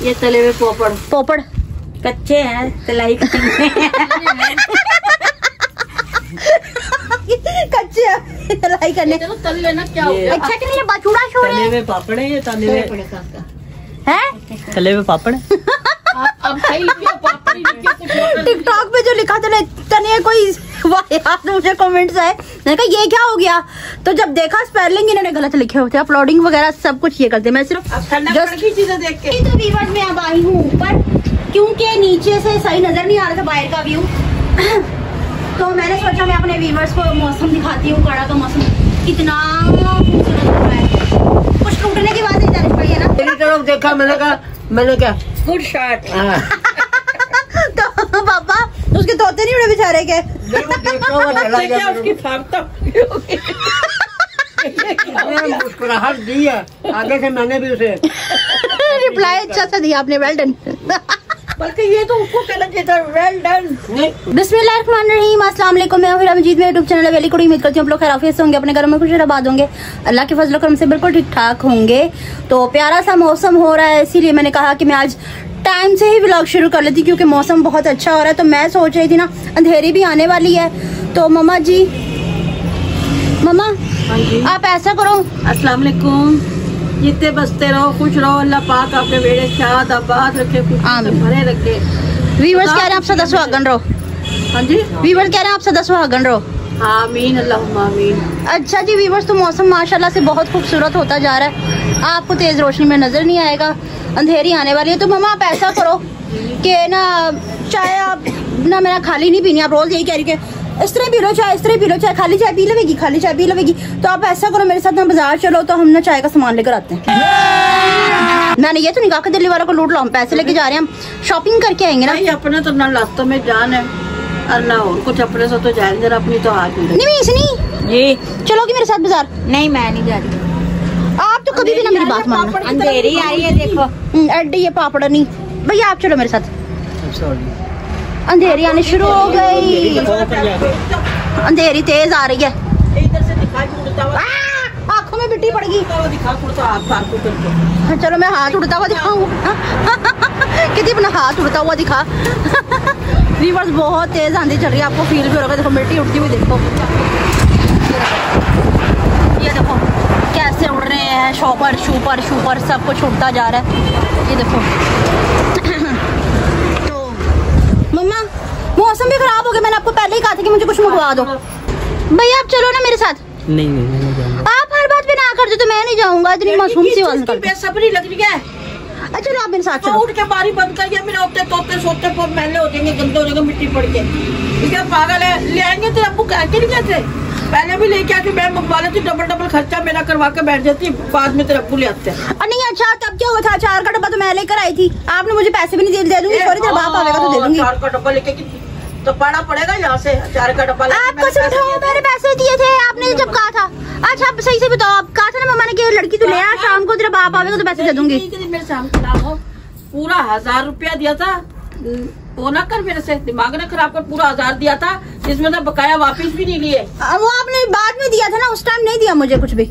ये तले हुए पोपड़। पोपड़ कच्चे हैं, तलाई कच्चे तलाई करने। तल लेना क्या हो गया? अच्छा नहीं, ये बचूड़ा शो है। तले हुए पापड़ है, ये तले हुए हैं, तले हुए पापड़। अब सही लिखिए, पापड़ ही लिखिए। टिकटॉक पे जो लिखा था तने कोई वाह यार, मुझे कमेंट्स आए, मैंने कहा ये क्या हो गया। तो जब देखा स्पेलिंग इन्होंने गलत लिखे होते, अपलोडिंग वगैरह सब कुछ ये करते। मैं सिर्फ जस्ट चीजें देख के तो व्यूअर्स में अब आई हूँ ऊपर, क्योंकि नीचे से सही नजर नहीं आ रहा था बाहर का व्यू। तो मैंने सोचा मैं अपने व्यूअर्स को मौसम दिखाती हूँ। कड़ा का मौसम कितना खूबसूरत हो रहा है। कुछ टूटने की बात नहीं जानी पड़ी है ना। मेरी तरफ देखा, मैंने क्या गुड शॉट। तो पापा उसके तोते नहीं उड़े बेचारे के। उसकी मुस्कुराहट दी है, आगे से मैंने भी उसे रिप्लाई अच्छा सा दिया आपने, वेल डन। बल्कि ये तो उसको कहना चाहिए था वेल डन। बिस्मिल्लाहिर्रहमानिर्रहीम, अस्सलाम वालेकुम। मैं हूं मजीद, मेरे यूट्यूब चैनल वेली कुड़ी। उम्मीद करती हूं आप लोग खैरियत से होंगे, अपने घरों में खुश आबाद होंगे, अल्लाह के फजल करम से बिल्कुल ठीक ठाक होंगे। तो प्यारा सा मौसम हो रहा है, इसीलिए मैंने कहा कि मैं आज टाइम से ही व्लॉग शुरू कर लेती, क्योंकि मौसम बहुत अच्छा हो रहा है। तो मैं सोच रही थी ना, अंधेरी भी आने वाली है। तो मम्मा जी, मम्मा आप ऐसा करो, अस्सलाम वालेकुम, जितने बसते रहो, खुश रहो, अल्लाह पाक आपके बेड़े शाद आबाद रखे, भरे रखे। व्यूअर्स कह रहे हैं आप सदा सुहागन रहो। हाँ जी, व्यूअर्स कह रहे हैं आप सदा सुहागन रहो। आमीन, अल्लाहुम्मा आमीन। अच्छा जी व्यूअर्स, तो मौसम माशाल्लाह से बहुत खूबसूरत होता जा रहा है। आपको तेज रोशनी में नजर नहीं आएगा, अंधेरी आने वाली है। तो मम्मा आप ऐसा करो कि ना, चाय आप ना मेरा खाली नहीं पीनी। आप रोज यही कह रही कि इस तरह पी लो चाय, इस तरह पी लो चाय, खाली चाय पी लेगी, खाली चाय पी लेगी। तो आप ऐसा करो, मेरे साथ ना बाजार चलो, तो हम ना चाय का सामान लेकर आते हैं। मैंने ये तो नहीं कहा कि दिल्ली वालों को लूट लो, हम पैसे लेके जा रहे हैं, हम शॉपिंग करके आएंगे ना। अपने तो ना लास्तों में जान है और ना और कुछ, अपने से तो जाएंगे, अपनी तो हाथ में नहीं जी। चलोगी मेरे साथ बाजार? नहीं मैं नहीं जा रही। आप तो कभी भी ना मेरी बात मानना। अंधेरी आ रही है देखो। अड्डी ये पापड़ नहीं भैया, आप चलो मेरे साथ। अंधेरी आने शुरू हो गई, अंधेरी तेज आ रही है। इधर से दिखाई उड़ता हुआ, आँखों में मिट्टी पड़ेगी। दिखा करके। चलो मैं हाथ उड़ता हुआ दिखाऊं। कितनी अपना हाथ उड़ता हुआ दिखा। रिवर्स बहुत तेज आंधी चल रही है, आपको फील भी हो रहा है। देखो मिट्टी उड़ती हुई, देखो ये देखो कैसे उड़ रहे हैं, शॉपर शूपर शूपर सब कुछ उड़ता जा रहा है, ये देखो। तो मम्मा मौसम भी खराब हो गया, मैंने आपको पहले ही कहा था कि मुझे कुछ मंगवा दो। भैया आप चलो ना मेरे साथ। नहीं, आप हर बात पे ना कर दो तो मैं नहीं जाऊंगा। इतनी मासूम सी आवाज निकलती है। बेसब्री लग रही है। अच्छा चलो आप मेरे साथ चलो। उठ के बारी बंद करिए, मेरे होते तोते सोते पर मैले हो जाएंगे, गंदे हो जाएंगे मिट्टी पड़ के। क्या पागल है, ले आएंगे तेरे अब्बू कह के नहीं कहते, पहले भी लेके आके मैं मंगवा लेती, डबल खर्चा मेरा करवा के बैठ जाती, बाद में तेरे अब्बू ले आते हैं। नहीं अच्छा तब क्या हुआ था, अचार का डब्बा तो मैं लेकर आई थी, आपने मुझे पैसे भी नहीं दे दूंगी। सॉरी तेरा बाप आएगा तो दे दूंगी। अचार का डब्बा लेके तो पड़ा पड़ेगा यहाँ से, अचार का डब्बा। आपको समझाओ, मैंने पैसे दिए थे आपने जब कहा था। अच्छा आप सही से बताओ, आप कहा था ना मम्मा ने कि लड़की तू ले आ, शाम को तेरा बाप आएगा तो पैसे दे दूंगी। मेरे सामने पूरा 1000 रुपया दिया था, वो ना कर मेरे से, दिमाग ना खराब कर, पूरा 1000 दिया था, जिसमें तो बकाया वापस भी नहीं लिए। वो आपने बाद में दिया था ना, उस टाइम नहीं दिया मुझे कुछ भी,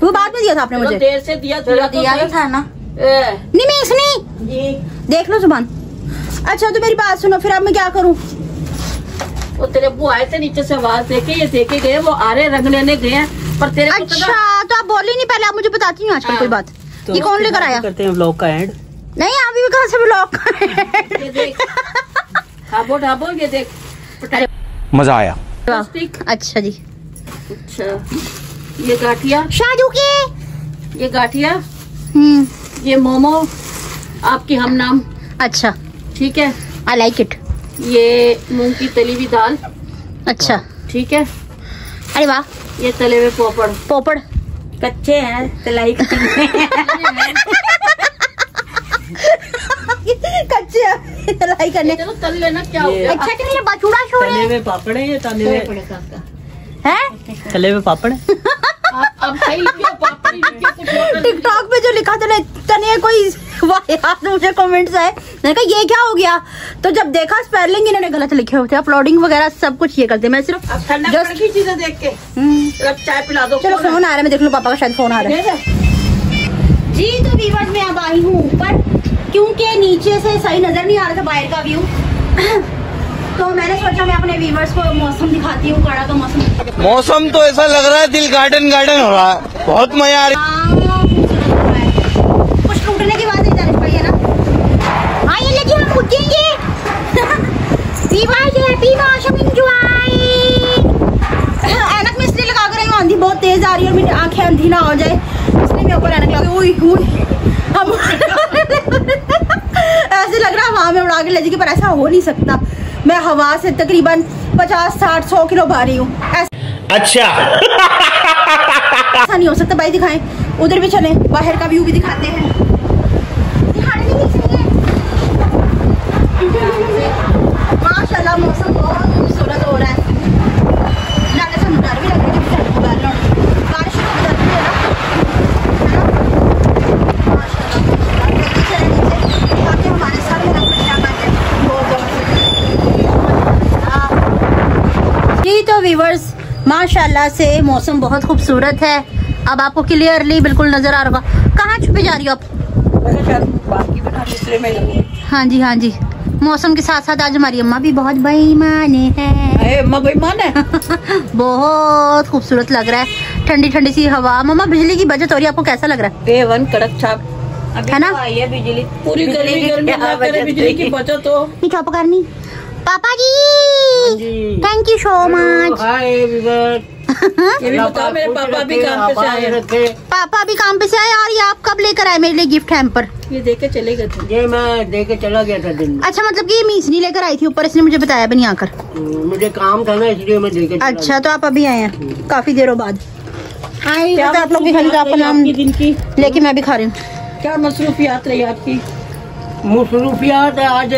वो बाद में दिया था आपने मुझे। देर से दिया था ना। नहीं मैं इसने देख लो जुबान। अच्छा तो मेरी बात सुनो, फिर अब मैं क्या करूँ? वो तेरे अब्बू आए थे नीचे से, आवाज देके ये देखे गए, वो आ रहे रंग लेने गए हैं, पर तेरे अच्छा तो आप बोली नहीं पहले, आप मुझे बताती हूँ आजकल कोई बात। तो ये कौन लेकर आया? करते हैं व्लॉग का एंड। नहीं अभी भी कहाँ से व्लॉग का ये देख ढाबो ये देख, मजा आया। अच्छा जी। अच्छा ये गाठिया शादू के, ये गाठिया, ये मोमो आपकी हम नाम। अच्छा ठीक है, आई लाइक इट। ये मूंग की तली हुई दाल। अच्छा ठीक है। अरे वाह, ये तले हुए पोपड़। पोपड़ कच्चे हैं, तलाई कच्चे तलाई करने। तल लेना क्या हो गया? अच्छा नहीं, ये बचूड़ा शो है। तले हुए पापड़ है, ये तले हुए हैं, तले हुए पापड़। अब सही लिखिए, पापड़ ही लिखिए। टिकटॉक पे जो लिखा था तने कोई वाह यार, मुझे कमेंट्स आए, मैंने कहा ये क्या हो गया। तो जब देखा स्पेलिंग इन्होंने गलत लिखे होते, अपलोडिंग वगैरह सब कुछ ये करते। मैं सिर्फ जस्ट चीजें देख के चाय पिला दो। चलो फोन आ रहा है, मैं देख लूं, पापा का शायद फोन आ रहा है जी। तो व्यूअर्स मैं अब आई हूँ ऊपर, नीचे से सही नजर नहीं आ रहा था बाहर का व्यू। तो मैंने सोचा मैं अपने व्यूअर्स को मौसम दिखाती हूँ, काड़ा का मौसम। मौसम तो ऐसा लग रहा है दिल गार्डन गार्डन हो रहा है, बहुत मजा आ रहा है। कुछ टूटने की बात नहीं जानी पड़ी है ना। हाँ ये लेकिन हम उठेंगे। ऐनक में इसलिए लगा कर आंधी बहुत तेज आ रही है और मेरी आंखें अंधी ना हो जाए, इसलिए मैं ऊपर ऐनक लगा हम ऐसे लग रहा है हवा में उड़ा के ले जाएगी, पर ऐसा हो नहीं सकता। मैं हवा से तकरीबन 50, 60, 100 किलो भारी हूँ। अच्छा ऐसा नहीं हो सकता। भाई दिखाएं, उधर भी चलें, बाहर का व्यू भी दिखाते हैं। माशाल्लाह मौसम बहुत खूबसूरत हो रहा है। डर भी लग रहा है, बारिश हमारे साथ जी। तो व्यूअर्स माशाल्लाह से मौसम बहुत खूबसूरत है। अब आपको क्लियरली बिल्कुल नजर आ रहा होगा। कहाँ छुपे जा रही हो आप? हाँ जी हाँ जी। मौसम के साथ साथ आज हमारी अम्मा भी बहुत बेईमान है। अम्मा बेईमान है। बहुत खूबसूरत लग रहा है, ठंडी ठंडी सी हवा। मम्मा बिजली की बचत हो रही है, आपको कैसा लग रहा है? A1 कड़क छाप है ना? आई है बिजली, पूरी गर्मी बिजली की बचत हो। नहीं चुप करनी। पापा जी थैंक यू सो मच। ये भी बताओ, मेरे पापा भी काम पे से आए। पापा भी काम पे से आए। और ये आप कब लेकर आए मेरे लिए गिफ्ट हैम्पर? ये देके चले गए थे। ये मैं दे के चला गया था दिन में। अच्छा, मतलब कि ये मीसनी लेकर आई थी ऊपर, इसने मुझे बताया भी नहीं आकर। मुझे काम था ना, इसलिए मैं दे के चला अच्छा, तो आप अभी आए हैं काफी देरों बाद। आप लोग भी खाली आपका नाम दिन की लेके मैं भी खा रही हूँ। क्या मसरूफियात रही आपकी? मसरूफियात आज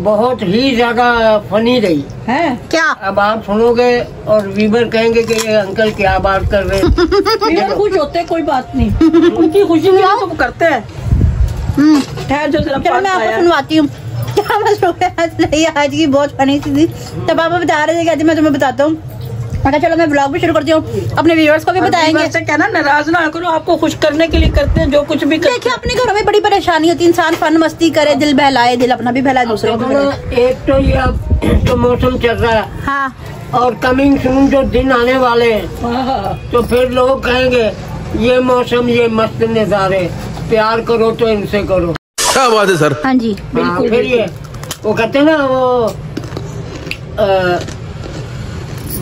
बहुत ही ज्यादा फनी रही है। क्या? अब आप सुनोगे और वीवर कहेंगे कि ये अंकल क्या बात कर रहे हैं। खुश होते हैं, कोई बात नहीं, उनकी खुशी के लिए तो करते हैं। ठहर जो जरा, मैं आपको सुनवाती हूँ क्या मसरूफियात रही आज की। बहुत फनी थी। तब पापा बता रहे थे, कहते मैं तुम्हें बताता हूँ। अच्छा चलो मैं ब्लॉग भी शुरू करती हूँ, अपने व्यूअर्स को भी बताएंगे। क्या ना, नाराज ना करो, आपको खुश करने के लिए करते हैं जो कुछ भी। देखिए अपने घरों में बड़ी परेशानी होती है, इंसान फन मस्ती करे, दिल बहलाए, दिल अपना भी बहलाए, दूसरों को भी। एक तो ये अब तो मौसम चल रहा है, हाँ, और कमिंग सून जो दिन आने वाले हैं, तो फिर लोग कहेंगे ये मौसम, ये मस्त नजारे, प्यार करो तो इनसे करो। क्या बात है सर? हाँ जी बिल्कुल। फिर ये वो कहते हैं ना, वो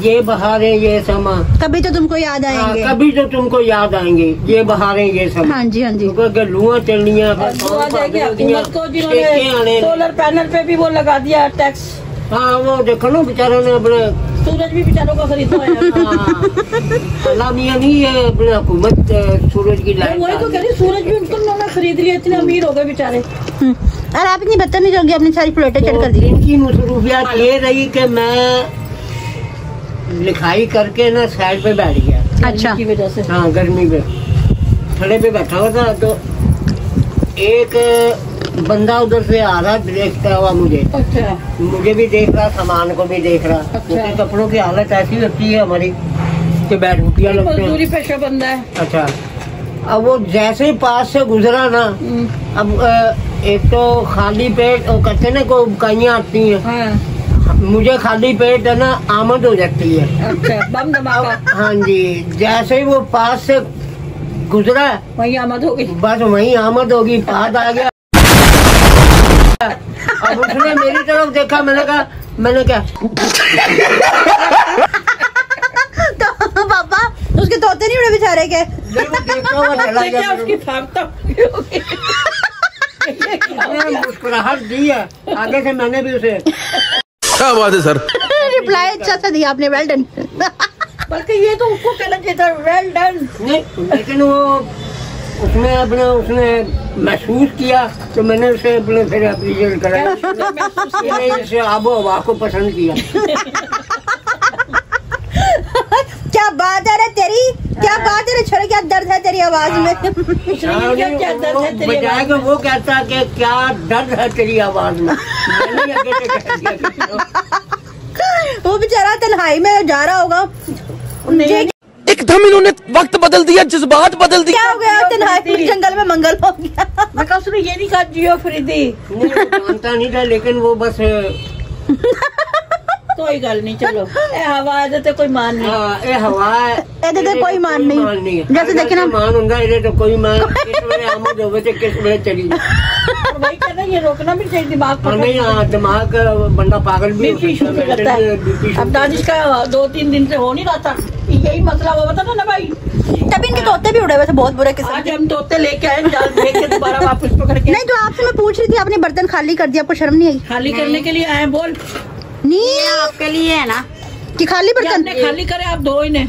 ये बहारें ये समा, कभी तो तुमको याद आएंगे। कभी तो तुमको याद आएंगे, ये बहारें ये समा। हाँ जी हाँ जी। लुआ चलनिया हुकूमत को जिन्होंने सोलर पैनल पे भी वो लगा दिया टैक्स। हाँ, वो देखो ना बेचारों ने अपने, सूरज भी बेचारों का खरीदा है। अल्लाह मियां नहीं है, अपने हुकूमत सूरज की लाइट। वही तो कह रही, सूरज भी उनको उन्होंने खरीद लिया, इतने अमीर हो गए बेचारे। और आप इतनी बदतमीज हो गई, अपनी सारी प्लेटें चढ़ कर दी। इनकी मसरूफियात ये रही कि मैं लिखाई करके ना साइड पे बैठ गया। अच्छा, की वजह से। हाँ, गर्मी में खड़े पे बैठा हुआ था, तो एक बंदा उधर से आ रहा, देखता हुआ मुझे। अच्छा। मुझे भी देख रहा, सामान को भी देख रहा। अच्छा। तो कपड़ों की हालत ऐसी लगती है हमारी कि बैठूटियाँ लगती हैं। मजदूरी पेशा बंदा है। अच्छा, अब वो जैसे ही पास से गुजरा ना, अब एक तो खाली पेट, वो कहते ना को बुकाइयाँ आती हैं। हाँ। मुझे खाली पेट है ना आमद हो जाती है। अच्छा, बम धमाका। हाँ जी, जैसे ही वो पास से गुजरा, वही आमद हो गई। बस वहीं आमद होगी, पास आ गया। अब उसने मेरी तरफ देखा, मैंने क्या तो पापा उसके तोते नहीं उड़े बेचारे के? देखा हुआ चला गया। उसकी फाकता मुस्कुराहट दी है आगे से, मैंने भी उसे। क्या बात है सर? रिप्लाई अच्छा सा दिया आपने, वेल डन। बल्कि ये तो उसको कहना चाहिए था वेल डन। नहीं, लेकिन वो उसने महसूस किया, तो मैंने उसे अपने फिर अप्रिशिएट करा। इसे आबो हवा को पसंद किया। क्या बात है रे तेरी, क्या बात है रे छोरे, क्या दर्द है तेरी आवाज में? क्या दर्द है तेरी बजाय कि वो कहता कि क्या दर्द है तेरी आवाज में, मैंने आगे से कह दिया। वो बेचारा तन्हाई में जा रहा होगा। एक एकदम इन्होंने वक्त बदल दिया, जज्बात बदल दिया। क्या हो गया? तन्हाई जंगल में मंगल हो गया। मैं कहा उसने ये नहीं कहा जियो फ्रीदी। नहीं, जानता नहीं था, लेकिन वो बस कोई गल नहीं, चलो ए हवा है तो कोई मान नहीं। ए हवा है, ਇਹਦੇ ਤੇ ਕੋਈ ਮਾਨ ਨਹੀਂ। जैसे देखे ना मान होगा, इधर तो कोई मान किस वेले आमद होवे ते किस वेले चली जाए। और वही कहना, ये रोकना भी चाहिए दिमाग पर। नहीं, हाँ, दिमाग बंदा पागल भी बीपी शुरू करता है। अब दानिश का 2-3 दिन से हो नहीं रहा था, यही मसला हुआ, बता ना भाई। तभी इनके तोते भी उड़े हुए थे बहुत बुरे किस्म आज हम तोते लेके आए, जाल फेंक के दोबारा वापस पकड़ के। नहीं, तो आपसे मैं पूछ रही थी, आपने बर्तन खाली कर दिया, आपको शर्म नहीं आई? खाली करने के लिए आए, बोल नहीं आपके लिए है ना कि खाली बर्तन हमने खाली करे, आप धो इन्हें।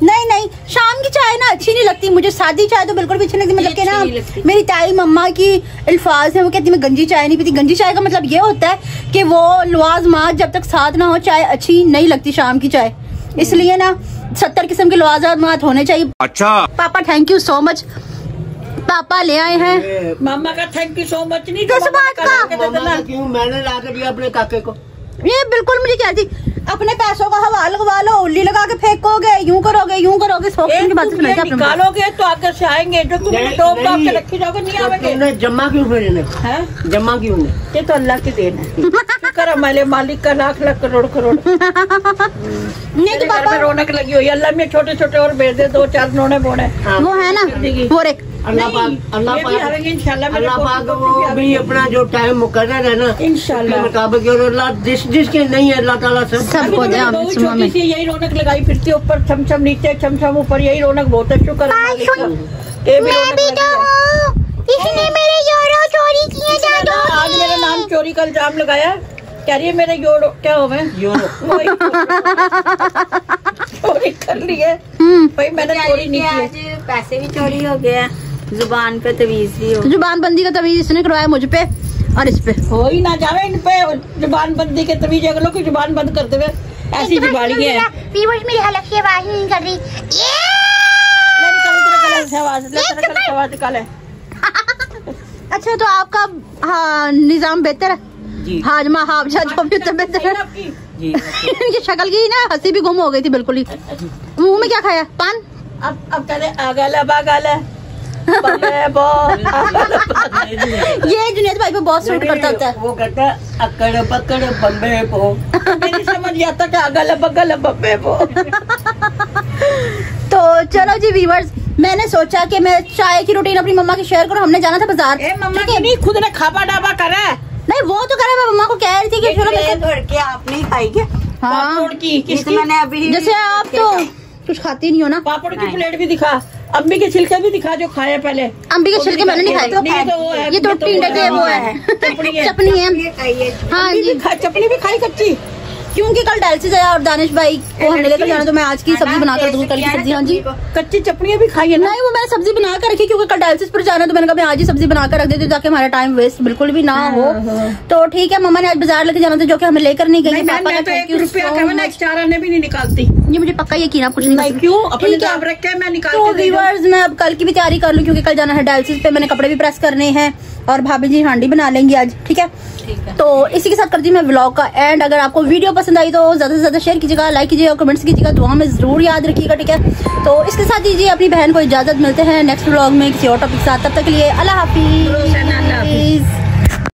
नहीं, शाम की चाय ना अच्छी नहीं लगती मुझे, सादी चाय तो बिल्कुल भी अच्छी नहीं लगती। मतलब कि अच्छी नहीं लगती। ना मेरी ताई मम्मा की अल्फाज है, वो कहती मैं गंजी चाय नहीं पीती। गंजी चाय का मतलब ये होता है कि वो लवाजमात जब तक साथ ना हो चाय अच्छी नहीं लगती शाम की चाय। इसलिए ना 70 किस्म के लवाजमात होने चाहिए। अच्छा पापा थैंक यू सो मच, पापा ले आए हैं। मामा का थैंक यू सो मच नहीं, किस बात का? क्यों मैंने ला के दिया अपने काके को? ये बिल्कुल मुझे कहती अपने पैसों का हवा लगवा लो, उल्ली लगा के फेंकोगे, यूं करोगे सौ किस्म की बातें सुनाई थी आपने। निकालोगे तो आगे से आएंगे, जो तुमने नहीं, टोप टाप के नहीं। रखी जाओगे नहीं आवेंगे। तुमने जमा क्यों फिर इन्हें? हैं? जमा क्यों नहीं? ये तो अल्लाह की देन है। शुक्र है हमारे मालिक का, लाख लाख करोड़ करोड़। नहीं मेरे तो घर पापा में रौनक लगी हुई है, अल्लाह में छोटे छोटे और भेज दे, 2-4 नोने बोने। वो है ना वो रे अल्लाह पाक इंशाल्लाह अल्लाह पाक वो भी अपना जो टाइम मुकर्रर है ना, इंशाल्लाह। उसके मुताबिक, और अल्लाह जिसके नहीं है अल्लाह ताला सबको दे आमीन सुमा छोटी में। सी यही रौनक लगाई फिरती, ऊपर छमछम, नीचे छमछम, ऊपर यही रौनक, बहुत है। शुक्र है मालिक का। ये भी रौनक लगी है। इसने मेरे यूरो चोरी किए जादू। आज मेरा नाम चोरी का इल्जाम लगाया, कह रही है मेरे यूरो क्या हो गए, चोरी कर लिए भाई, मैंने चोरी नहीं की। आज पैसे भी चोरी हो गया, जुबान पे तवीज भी हो। जुबानबंदी का तवीज इसने करवाया मुझ पे और इस पे। हो ही ना जावे इन पे जुबान बंदी के तवीज, अगलों की जुबान बंद कर देवे, ऐसी जुबानी है। मेरी हलक की आवाज नहीं कर रही। ले निकालो तेरा गला से आवाज, ले तेरा गला से आवाज निकाले। अच्छा तो आपका हाँ निजाम बेहतर है जी। हाजमा हाफजा जो भी तो बेहतर है। जी। इनकी शक्ल की ना हंसी भी गुम हो गई थी बिल्कुल ही। मुंह में क्या खाया? पान? अब कहले आगला बागला बो। ये जुनेद भाई पे बहुत सूट करता होता है। वो कहता है अकड़ पकड़ बम्बे पो। मेरी समझ आता कि आगला बगला बम्बे बो। तो चलो जी व्यूअर्स, मैंने सोचा कि मैं चाय की रूटीन अपनी मम्मा की शेयर करूं। हमने जाना था बाजार। मम्मा के नहीं, खुद ने खाबा डाबा करा है। नहीं वो तो करे, मैं मम्मा को कह रही थी कि चलो मैं तोड़ के आप नहीं खाएंगे? हाँ पापड़ की किसकी? मैंने अभी जैसे आप तो कुछ खाती नहीं हो ना। पापड़ की प्लेट भी दिखा, अम्बी के छिलके भी दिखा जो खाए पहले। अम्बी के छिलके मैंने नहीं खाए। नहीं तो वो है, ये तो टिंडे के वो है, चपनी है। चपनी है। खाइए। हाँ जी, चपनी भी खाई कच्ची, क्योंकि कल डायलिसिस है और दानिश भाई को हमने लेकर जाना, तो मैं आज की सब्जी बना कर दूंगी, कल की सब्जी। हाँ जी, कच्ची चपनियाँ भी खाई है ना। नहीं वो मैंने सब्जी बना कर रखी क्योंकि कल डायलिसिस पर जाना, तो मैंने कहा मैं आज ही सब्जी बना कर रख देती हूँ ताकि हमारा टाइम वेस्ट बिल्कुल भी ना हो। तो ठीक है, मम्मा ने आज बाजार लेके जाना था जो कि हमें लेकर नहीं गई। पापा का थैंक यू ₹1 सो का मैं मच। एक्स्ट्रा आने भी नहीं निकालती। ये मुझे पक्का यकीन आप कुछ नहीं क्यों अपने ठीक है। दाब रख के मैं निकाल तो के दे दूं। व्यूअर्स, मैं अब कल की भी तैयारी कर लूँ क्योंकि कल जाना है डायलिसिस पे। मैंने कपड़े भी प्रेस करने हैं और भाभी जी हांडी बना लेंगी आज। ठीक है, तो इसी के साथ करती हूँ मैं व्लॉग का एंड। अगर आपको वीडियो पसंद आई तो ज्यादा से ज्यादा शेयर कीजिएगा, लाइक कीजिएगा, कमेंट्स कीजिएगा, दुआ में जरूर याद रखिएगा। ठीक है, तो इसके साथ दीजिए अपनी बहन को इजाजत। मिलते हैं नेक्स्ट व्लॉग में किसी और टॉपिक के साथ। तब तक के लिए अल्लाह हाफिज।